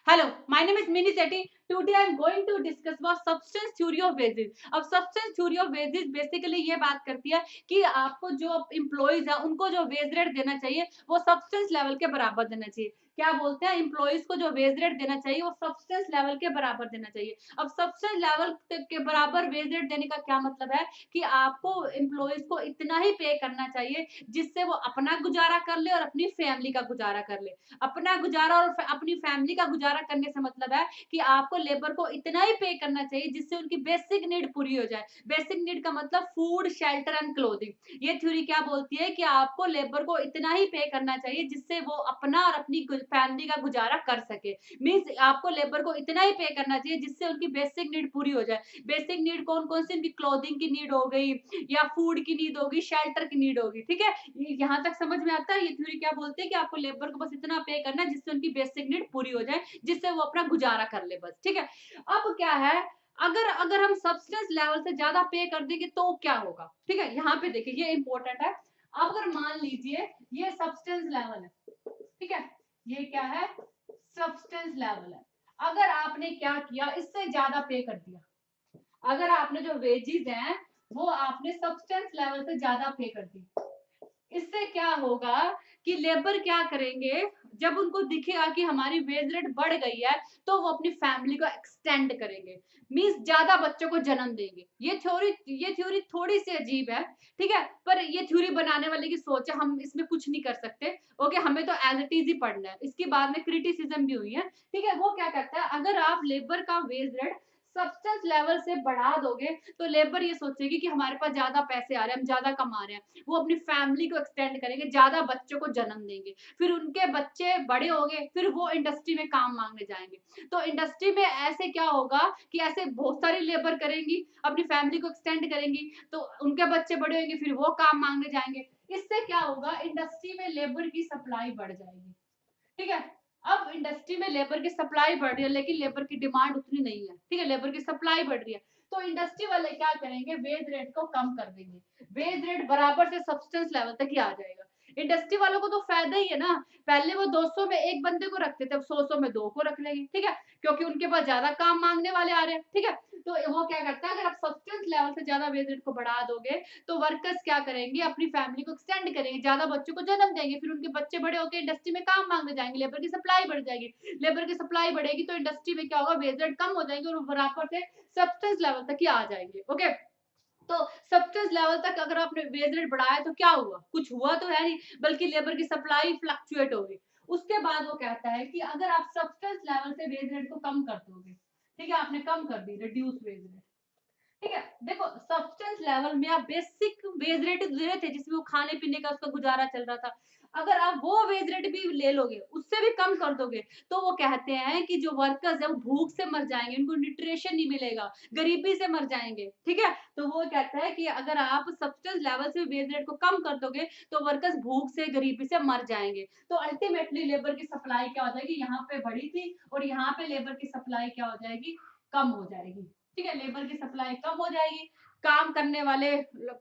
Hello, my name is Mini Sethi. Today I am going to discuss about substance theory of wages. अब substance theory of wages basically ये बात करती है कि आपको जो employees है उनको जो wage rate देना चाहिए वो substance level के बराबर देना चाहिए। क्या बोलते हैं employees को जो wage rate देना चाहिए वो substance level के बराबर देना चाहिए। अब substance level के बराबर wage rate देने का क्या मतलब है कि आपको employees को इतना ही पे करना चाहिए जिससे वो अपना गुजारा कर ले और अपनी फैमिली का गुजारा कर ले। अपना गुजारा और अपनी फैमिली का गुजारा करने से मतलब है कि आपको लेबर को इतना ही पे करना चाहिए जिससे उनकी बेसिक नीड पूरी हो जाए। बेसिक नीड का मतलब फूड, शेल्टर एंड क्लोथिंग। ये थ्योरी क्या बोलती है कि आपको लेबर को इतना ही पे करना चाहिए जिससे वो अपना और अपनी फैमिली का गुजारा कर सके। मीन्स आपको लेबर को इतना ही पे करना चाहिए जिससे उनकी बेसिक नीड पूरी हो जाए। बेसिक नीड कौन-कौन सी? उनकी क्लोथिंग की नीड हो गई या फूड की नीड होगी, शेल्टर की नीड होगी। ठीक है? यहाँ तक समझ में आता है? ये थ्योरी क्या बोलती है कि आपको लेबर को बस इतना पे करना है जिससे उनकी बेसिक नीड पूरी हो जाए, जिससे वो अपना गुजारा कर ले बस। ठीक है? अब क्या है, अगर अगर हम सब्सटेंस लेवल से ज्यादा पे कर देंगे तो क्या होगा? ठीक है, यहाँ पे देखिए ये इंपॉर्टेंट है। अब अगर मान लीजिए ये सब्सटेंस लेवल है, ठीक है, ये क्या है? सब्सटेंस लेवल है। अगर आपने क्या किया, इससे ज्यादा पे कर दिया, अगर आपने जो वेजीज हैं वो आपने सब्सटेंस लेवल से ज्यादा पे कर दी, इससे क्या होगा कि लेबर क्या करेंगे, जब उनको दिखेगा कि हमारी वेज रेट बढ़ गई है तो वो अपनी फैमिली को एक्सटेंड करेंगे, मींस ज्यादा बच्चों को जन्म देंगे। ये थ्योरी थोड़ी सी अजीब है, ठीक है, पर ये थ्योरी बनाने वाले की सोच है, हम इसमें कुछ नहीं कर सकते। ओके, हमें तो एज इट इज ही पढ़ना है। इसके बाद में क्रिटिसिज्म भी हुई है। ठीक है, वो क्या कहता है, अगर आप लेबर का वेज रेट सब्सटेंस लेवल से बढ़ा दोगे तो लेबर ये सोचेगी कि हमारे पास ज्यादा पैसे आ रहे हैं, हम ज्यादा कमा रहे हैं, वो अपनी फैमिली को एक्सटेंड करेंगे, ज्यादा बच्चों को जन्म देंगे, फिर उनके बच्चे बड़े हो गए, फिर वो इंडस्ट्री में काम मांगने जाएंगे। तो इंडस्ट्री में ऐसे क्या होगा कि ऐसे बहुत सारी लेबर करेंगी, अपनी फैमिली को एक्सटेंड करेंगी, तो उनके बच्चे बड़े होंगे, फिर वो काम मांगने जाएंगे। इससे क्या होगा, इंडस्ट्री में लेबर की सप्लाई बढ़ जाएगी। ठीक है, अब इंडस्ट्री में लेबर की सप्लाई बढ़ रही है लेकिन लेबर की डिमांड उतनी नहीं है। ठीक है, लेबर की सप्लाई बढ़ रही है, तो इंडस्ट्री वाले क्या करेंगे, वेज रेट को कम कर देंगे, वेज रेट बराबर से सब्सटेंस लेवल तक ही आ जाएगा। इंडस्ट्री वालों को तो फायदा ही है ना, पहले वो 200 में एक बंदे को रखते थे, अब 100 में दो को रख लेंगे। ठीक है, क्योंकि उनके पास ज्यादा काम मांगने वाले आ रहे हैं। ठीक है, तो वो क्या करता है, अगर आप सब्सटेंस लेवल से ज्यादा वेज रेट को बढ़ा दोगे तो वर्कर्स क्या करेंगे, अपनी फैमिली को एक्सटेंड करेंगे, ज्यादा बच्चों को जन्म देंगे, फिर उनके बच्चे बड़े होकर इंडस्ट्री में काम मांगने जाएंगे, लेबर की सप्लाई बढ़ जाएगी। लेबर की सप्लाई बढ़ेगी तो इंडस्ट्री में क्या होगा, वेज रेट कम हो जाएंगे और बराबर से सब्सटेंस लेवल तक ही आ जाएंगे। ओके, तो सब्सटेंस लेवल तक अगर आपने वेज रेट बढ़ाया तो क्या हुआ, कुछ हुआ तो है नहीं, बल्कि लेबर की सप्लाई फ्लक्चुएट होगी। उसके बाद वो कहता है कि अगर आप सब्सटेंस लेवल से वेज रेट को कम कर दोगे, ठीक है, आपने कम कर दी, रिड्यूस वेज रेट। ठीक है, देखो सब्सटेंस लेवल में आप बेसिक वेज रेट दे रहे थे जिसमें वो खाने पीने का उसका गुजारा चल रहा था, अगर आप वो वेज रेट भी ले लोगे, उससे भी कम कर दोगे, तो वो कहते हैं कि जो वर्कर्स है वो भूख से मर जाएंगे, उनको न्यूट्रिशन नहीं मिलेगा, गरीबी से मर जाएंगे। ठीक है, तो वो कहता है कि अगर आप सब्सटेंस लेवल से वेज रेट को कम कर दोगे तो वर्कर्स भूख से, गरीबी से मर जाएंगे। तो अल्टीमेटली लेबर की सप्लाई क्या हो जाएगी, यहाँ पे बढ़ी थी और यहाँ पे लेबर की सप्लाई क्या हो जाएगी, कम हो जाएगी। ठीक है, लेबर की सप्लाई कम हो जाएगी, काम करने वाले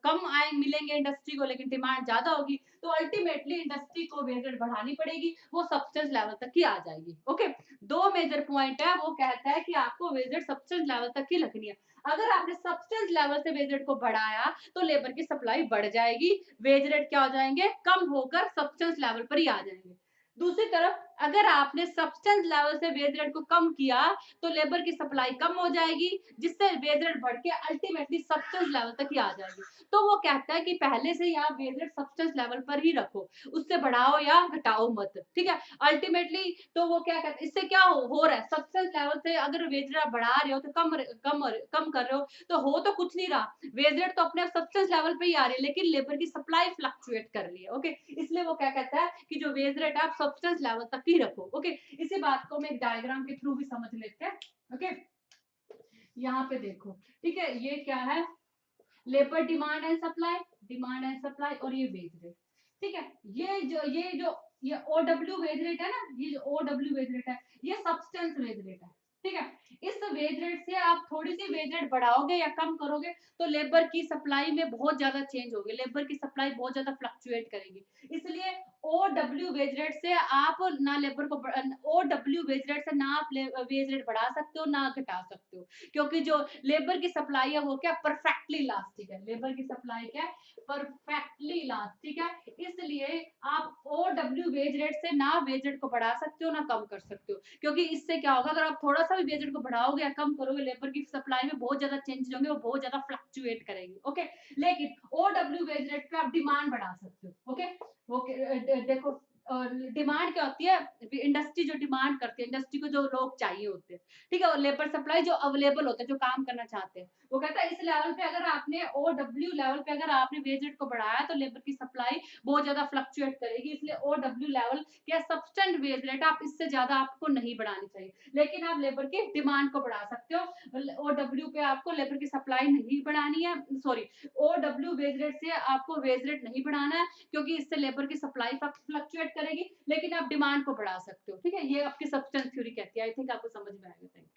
कम आए मिलेंगे इंडस्ट्री को, लेकिन डिमांड ज्यादा होगी, तो अल्टीमेटली इंडस्ट्री को वेज रेट बढ़ानी पड़ेगी, वो सब्सटेंस लेवल तक ही आ जाएगी। ओके, दो मेजर पॉइंट है, वो कहता है कि आपको वेज रेट सब्सटेंस लेवल तक ही रखनी है। अगर आपने सब्सटेंस लेवल से वेज रेट को बढ़ाया तो लेबर की सप्लाई बढ़ जाएगी, वेज रेट क्या हो जाएंगे, कम होकर सब्सटेंस लेवल पर ही आ जाएंगे। दूसरी तरफ अगर आपने सब्सटेंस लेवल से वेज रेट को कम किया तो लेबर की सप्लाई कम हो जाएगी, जिससे वेज रेट बढ़ के अल्टीमेटली सब्सटेंस लेवल तक ही आ जाएगी। तो वो कहता है कि पहले से ही आप वेज रेट सब्सटेंस लेवल पर ही रखो, उससे बढ़ाओ या घटाओ मत। ठीक है, अल्टीमेटली तो वो क्या कहते हैं, इससे क्या हो रहा है, सब्सटेंस लेवल से अगर वेज रेट बढ़ा रहे हो तो कम कर रहे हो, तो हो तो कुछ नहीं रहा, वेज रेट तो अपने सब्सटेंस लेवल पे ही आ रही है, लेकिन लेबर की सप्लाई फ्लक्चुएट कर रही है। ओके, इसलिए वो क्या कहता है कि जो वेज रेट है आप सब्सटेंस लेवल तक ही रखो। ओके, इसी बात को हम एक डायग्राम के थ्रू भी समझ लेते हैं। ओके, यहाँ पे देखो, ठीक है, ये क्या है, labour demand and supply, demand and supply, और ये वेज रेट। ठीक है, ये ओ डब्ल्यू वेज रेट है ना, ये जो ओ डब्ल्यू वेज रेट है ये सब्सटेंस वेज रेट है। ठीक है, इस वेज रेट से आप थोड़ी सी वेज रेट बढ़ाओगे या कम करोगे तो लेबर की सप्लाई में बहुत ज्यादा चेंज होगी, लेबर की सप्लाई बहुत ज्यादा फ्लक्चुएट करेगी, इसलिए ओडब्ल्यू वेज रेट से आप ना लेबर को ओडब्ल्यू वेज रेट से ना आप वेज रेट बढ़ा सकते हो ना घटा सकते हो, क्योंकि जो लेबर की सप्लाई है वो क्या परफेक्टली इलास्टिक है, लेबर की सप्लाई क्या है परफेक्टली इलास्टिक है, इसलिए आप ओडब्ल्यू वेज रेट से ना वेज रेट को बढ़ा सकते हो ना कम कर सकते हो, क्योंकि इससे क्या होगा अगर आप थोड़ा सा भी वेज रेट को बढ़ाओगे या कम करोगे लेबर की सप्लाई में बहुत ज्यादा चेंज होंगे, वो बहुत ज्यादा फ्लक्चुएट करेगी। ओके, लेकिन ओडब्ल्यू वेज रेट पे आप डिमांड बढ़ा सकते हो। ओके, देखो डिमांड क्या होती है, इंडस्ट्री जो डिमांड करती है, इंडस्ट्री को जो लोग चाहिए होते हैं, ठीक है, और लेबर सप्लाई जो अवेलेबल होता है, जो काम करना चाहते हैं, वो कहता है इस लेवल पे अगर आपने ओडब्ल्यू लेवल पे अगर आपने वेज रेट को बढ़ाया तो लेबर की सप्लाई बहुत ज्यादा फ्लक्चुएट करेगी, इसलिए ओडब्ल्यू लेवल या सब्सटेंट वेज रेट आप इससे ज्यादा आपको नहीं बढ़ानी चाहिए, लेकिन आप लेबर की डिमांड को बढ़ा सकते हो। ओडब्ल्यू पे आपको लेबर की सप्लाई नहीं बढ़ानी है, सॉरी, ओडब्ल्यू वेज रेट से आपको वेज रेट नहीं बढ़ाना है, क्योंकि इससे लेबर की सप्लाई फ्लक्चुएट करेगी, लेकिन आप डिमांड को बढ़ा सकते हो। ठीक है, ये आपकी सब्सटेंस थ्योरी कहती है। आई थिंक आपको समझ में आएगा। Thank you.